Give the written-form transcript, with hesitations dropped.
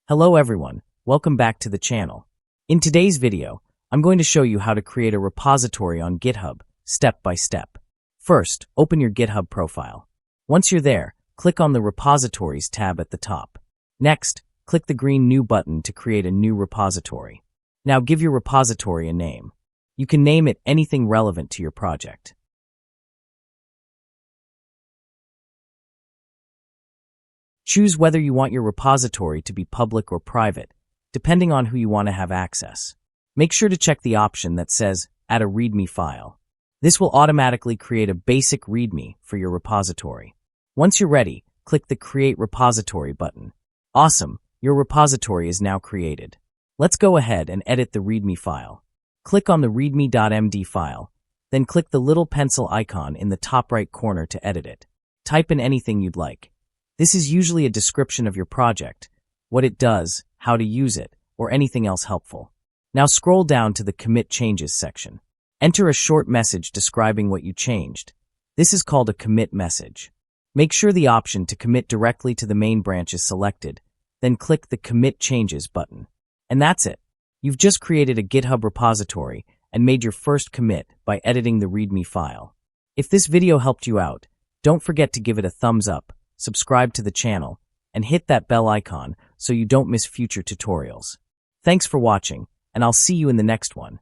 Hello everyone, welcome back to the channel. In today's video, I'm going to show you how to create a repository on GitHub, step by step. First, open your GitHub profile. Once you're there, click on the Repositories tab at the top. Next, click the green New button to create a new repository. Now give your repository a name. You can name it anything relevant to your project. Choose whether you want your repository to be public or private, depending on who you want to have access. Make sure to check the option that says Add a README file. This will automatically create a basic README for your repository. Once you're ready, click the Create Repository button. Awesome, your repository is now created. Let's go ahead and edit the README file. Click on the readme.md file, then click the little pencil icon in the top right corner to edit it. Type in anything you'd like. This is usually a description of your project, what it does, how to use it, or anything else helpful. Now scroll down to the Commit Changes section. Enter a short message describing what you changed. This is called a commit message. Make sure the option to commit directly to the main branch is selected, then click the Commit Changes button. And that's it. You've just created a GitHub repository and made your first commit by editing the README file. If this video helped you out, don't forget to give it a thumbs up, subscribe to the channel, and hit that bell icon so you don't miss future tutorials. Thanks for watching, and I'll see you in the next one.